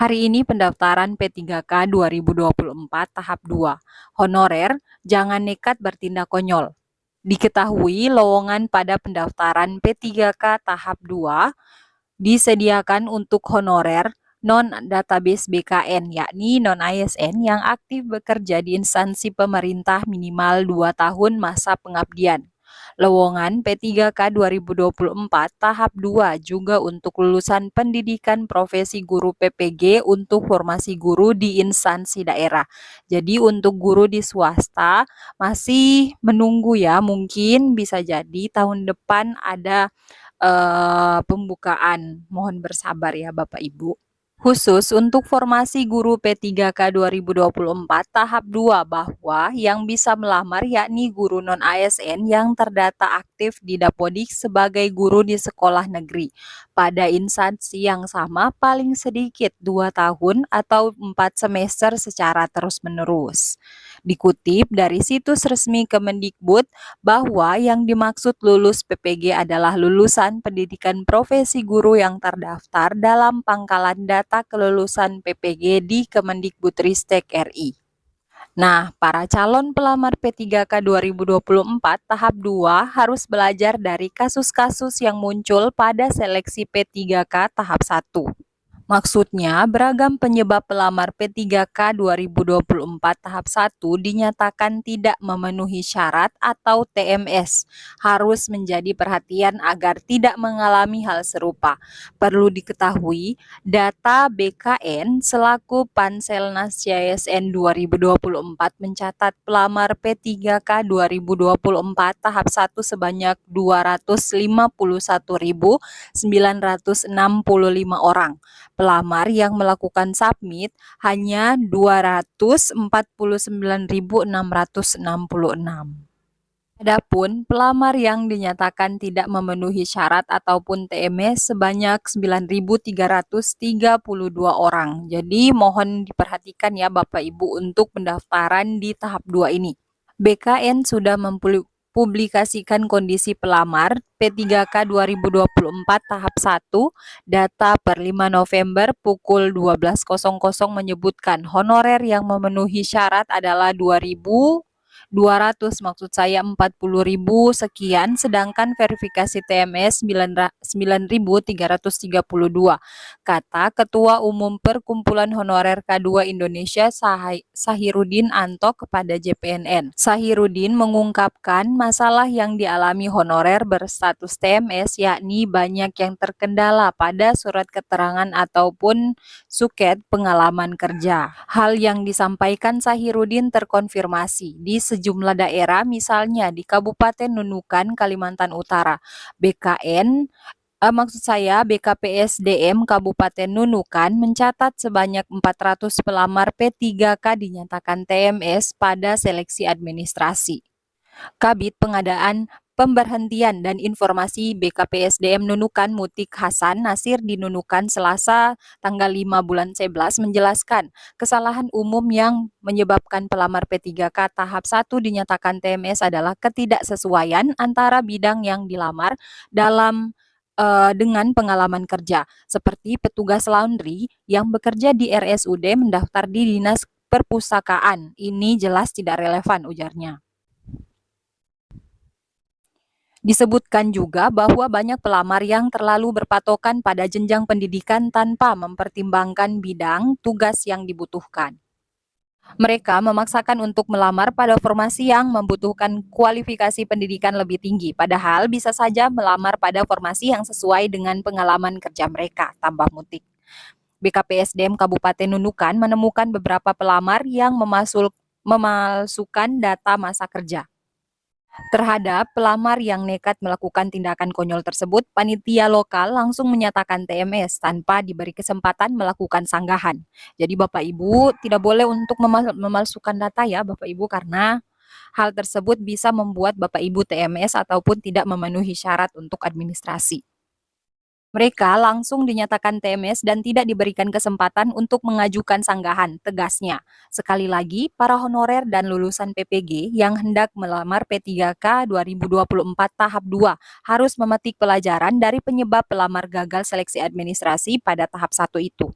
Hari ini pendaftaran P3K 2024 tahap 2. Honorer, jangan nekat bertindak konyol. Diketahui lowongan pada pendaftaran P3K tahap 2 disediakan untuk honorer non-database BKN, yakni non-ASN yang aktif bekerja di instansi pemerintah minimal 2 tahun masa pengabdian. Lowongan P3K 2024 tahap 2 juga untuk lulusan pendidikan profesi guru PPG untuk formasi guru di instansi daerah. Jadi untuk guru di swasta masih menunggu ya, mungkin bisa jadi tahun depan ada pembukaan. Mohon bersabar ya Bapak Ibu. Khusus untuk formasi guru P3K 2024 tahap 2 bahwa yang bisa melamar yakni guru non-ASN yang terdata aktif di Dapodik sebagai guru di sekolah negeri pada instansi yang sama paling sedikit 2 tahun atau 4 semester secara terus-menerus. Dikutip dari situs resmi Kemendikbud bahwa yang dimaksud lulus PPG adalah lulusan pendidikan profesi guru yang terdaftar dalam pangkalan data kelulusan PPG di Kemendikbudristek RI. Nah, para calon pelamar P3K 2024 tahap 2 harus belajar dari kasus-kasus yang muncul pada seleksi P3K tahap 1. Maksudnya, beragam penyebab pelamar P3K 2024 tahap 1 dinyatakan tidak memenuhi syarat atau TMS. Harus menjadi perhatian agar tidak mengalami hal serupa. Perlu diketahui, data BKN selaku Panselnas CSN 2024 mencatat pelamar P3K 2024 tahap 1 sebanyak 251.965 orang. Pelamar yang melakukan submit hanya 249.666. Adapun pelamar yang dinyatakan tidak memenuhi syarat ataupun TMS sebanyak 9.332 orang. Jadi mohon diperhatikan ya Bapak Ibu untuk pendaftaran di tahap 2 ini. BKN sudah publikasikan kondisi pelamar P3K 2024 tahap 1, data per 5 November pukul 12.00 menyebutkan honorer yang memenuhi syarat adalah 2.200, maksud saya 40.000 sekian, sedangkan verifikasi TMS 9.332, kata Ketua Umum Perkumpulan Honorer K2 Indonesia Sahirudin Anto kepada JPNN. Sahirudin mengungkapkan masalah yang dialami honorer berstatus TMS yakni banyak yang terkendala pada surat keterangan ataupun suket pengalaman kerja. Hal yang disampaikan Sahirudin terkonfirmasi di sejumlah daerah, misalnya di Kabupaten Nunukan, Kalimantan Utara. Maksud saya BKPSDM Kabupaten Nunukan mencatat sebanyak 400 pelamar P3K dinyatakan TMS pada seleksi administrasi. Kabid Pengadaan Pemberhentian dan Informasi BKPSDM Nunukan Mutik Hasan Nasir di Nunukan Selasa tanggal 5 bulan 11 menjelaskan kesalahan umum yang menyebabkan pelamar P3K tahap 1 dinyatakan TMS adalah ketidaksesuaian antara bidang yang dilamar dengan pengalaman kerja, seperti petugas laundry yang bekerja di RSUD mendaftar di Dinas Perpustakaan. Ini jelas tidak relevan, ujarnya. Disebutkan juga bahwa banyak pelamar yang terlalu berpatokan pada jenjang pendidikan tanpa mempertimbangkan bidang tugas yang dibutuhkan. Mereka memaksakan untuk melamar pada formasi yang membutuhkan kualifikasi pendidikan lebih tinggi, padahal bisa saja melamar pada formasi yang sesuai dengan pengalaman kerja mereka, tambah Mutik. BKPSDM Kabupaten Nunukan menemukan beberapa pelamar yang memalsukan data masa kerja. Terhadap pelamar yang nekat melakukan tindakan konyol tersebut, panitia lokal langsung menyatakan TMS tanpa diberi kesempatan melakukan sanggahan. Jadi Bapak Ibu tidak boleh untuk memalsukan data ya Bapak Ibu, karena hal tersebut bisa membuat Bapak Ibu TMS ataupun tidak memenuhi syarat untuk administrasi. Mereka langsung dinyatakan TMS dan tidak diberikan kesempatan untuk mengajukan sanggahan, tegasnya. Sekali lagi, para honorer dan lulusan PPG yang hendak melamar P3K 2024 tahap 2 harus memetik pelajaran dari penyebab pelamar gagal seleksi administrasi pada tahap 1 itu.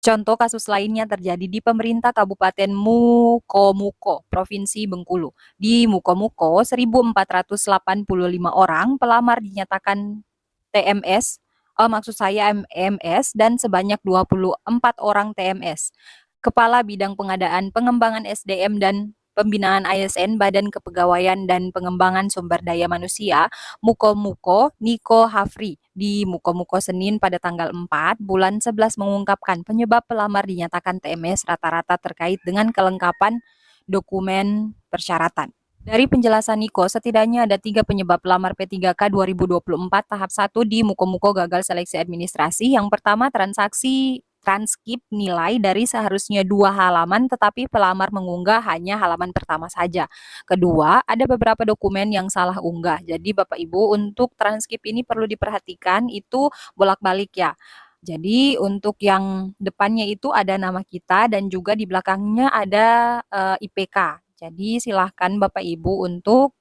Contoh kasus lainnya terjadi di pemerintah Kabupaten Mukomuko, Provinsi Bengkulu. Di Mukomuko, 1.485 orang pelamar dinyatakan TMS, maksud saya MMS, dan sebanyak 24 orang TMS. Kepala Bidang Pengadaan Pengembangan SDM dan Pembinaan ASN Badan Kepegawaian dan Pengembangan Sumber Daya Manusia Mukomuko Niko Hafri di Mukomuko Senin pada tanggal 4 bulan 11 mengungkapkan penyebab pelamar dinyatakan TMS rata-rata terkait dengan kelengkapan dokumen persyaratan. Dari penjelasan Niko, setidaknya ada 3 penyebab pelamar P3K 2024 tahap 1 di Mukomuko gagal seleksi administrasi. Yang pertama, transkrip nilai dari seharusnya 2 halaman, tetapi pelamar mengunggah hanya halaman pertama saja. Kedua, ada beberapa dokumen yang salah unggah. Jadi Bapak Ibu, untuk transkrip ini perlu diperhatikan, itu bolak-balik ya. Jadi untuk yang depannya itu ada nama kita dan juga di belakangnya ada IPK. Jadi silahkan Bapak Ibu untuk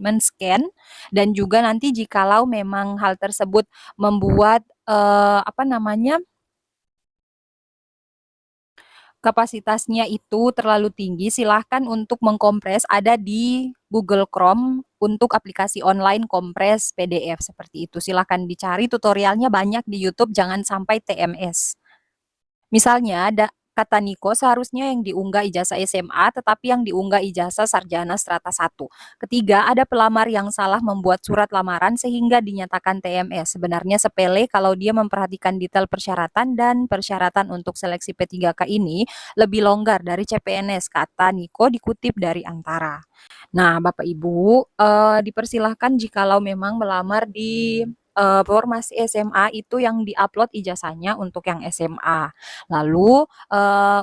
men-scan dan juga nanti jikalau memang hal tersebut membuat apa namanya, kapasitasnya itu terlalu tinggi, silahkan untuk mengkompres, ada di Google Chrome untuk aplikasi online kompres PDF seperti itu. Silahkan dicari tutorialnya banyak di YouTube, jangan sampai TMS. Misalnya, kata Niko seharusnya yang diunggah ijazah SMA, tetapi yang diunggah ijazah sarjana strata 1. Ketiga, ada pelamar yang salah membuat surat lamaran sehingga dinyatakan TMS. Sebenarnya sepele kalau dia memperhatikan detail persyaratan, dan persyaratan untuk seleksi P3K ini lebih longgar dari CPNS, kata Niko dikutip dari Antara. Nah, Bapak Ibu, dipersilahkan jikalau memang melamar di formasi SMA itu yang di-upload ijazahnya untuk yang SMA. Lalu,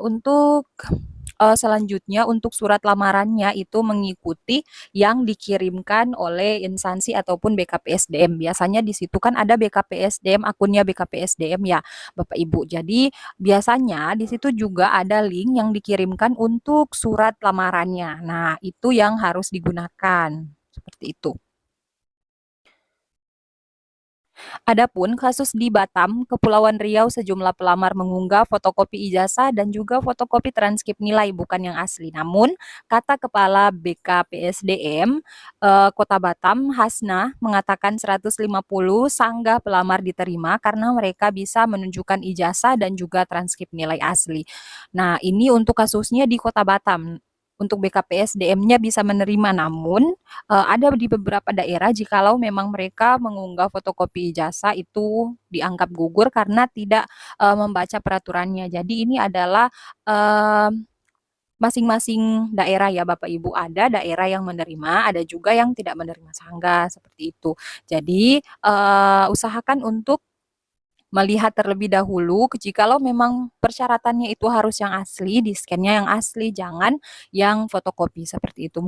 untuk selanjutnya untuk surat lamarannya itu mengikuti yang dikirimkan oleh instansi ataupun BKPSDM. Biasanya di situ kan ada BKPSDM, akunnya BKPSDM ya, Bapak Ibu. Jadi biasanya di situ juga ada link yang dikirimkan untuk surat lamarannya. Nah, itu yang harus digunakan. Seperti itu. Adapun kasus di Batam, Kepulauan Riau, sejumlah pelamar mengunggah fotokopi ijazah dan juga fotokopi transkrip nilai bukan yang asli. Namun, kata Kepala BKPSDM Kota Batam, Hasnah, mengatakan 150 sanggah pelamar diterima karena mereka bisa menunjukkan ijazah dan juga transkrip nilai asli. Nah, ini untuk kasusnya di Kota Batam. Untuk BKPSDM-nya bisa menerima, namun ada di beberapa daerah jikalau memang mereka mengunggah fotokopi ijazah itu dianggap gugur karena tidak membaca peraturannya. Jadi ini adalah masing-masing daerah ya Bapak Ibu, ada daerah yang menerima, ada juga yang tidak menerima sanggah, seperti itu. Jadi usahakan untuk melihat terlebih dahulu, jikalau memang persyaratannya itu harus yang asli, di-scan-nya yang asli, jangan yang fotokopi, seperti itu.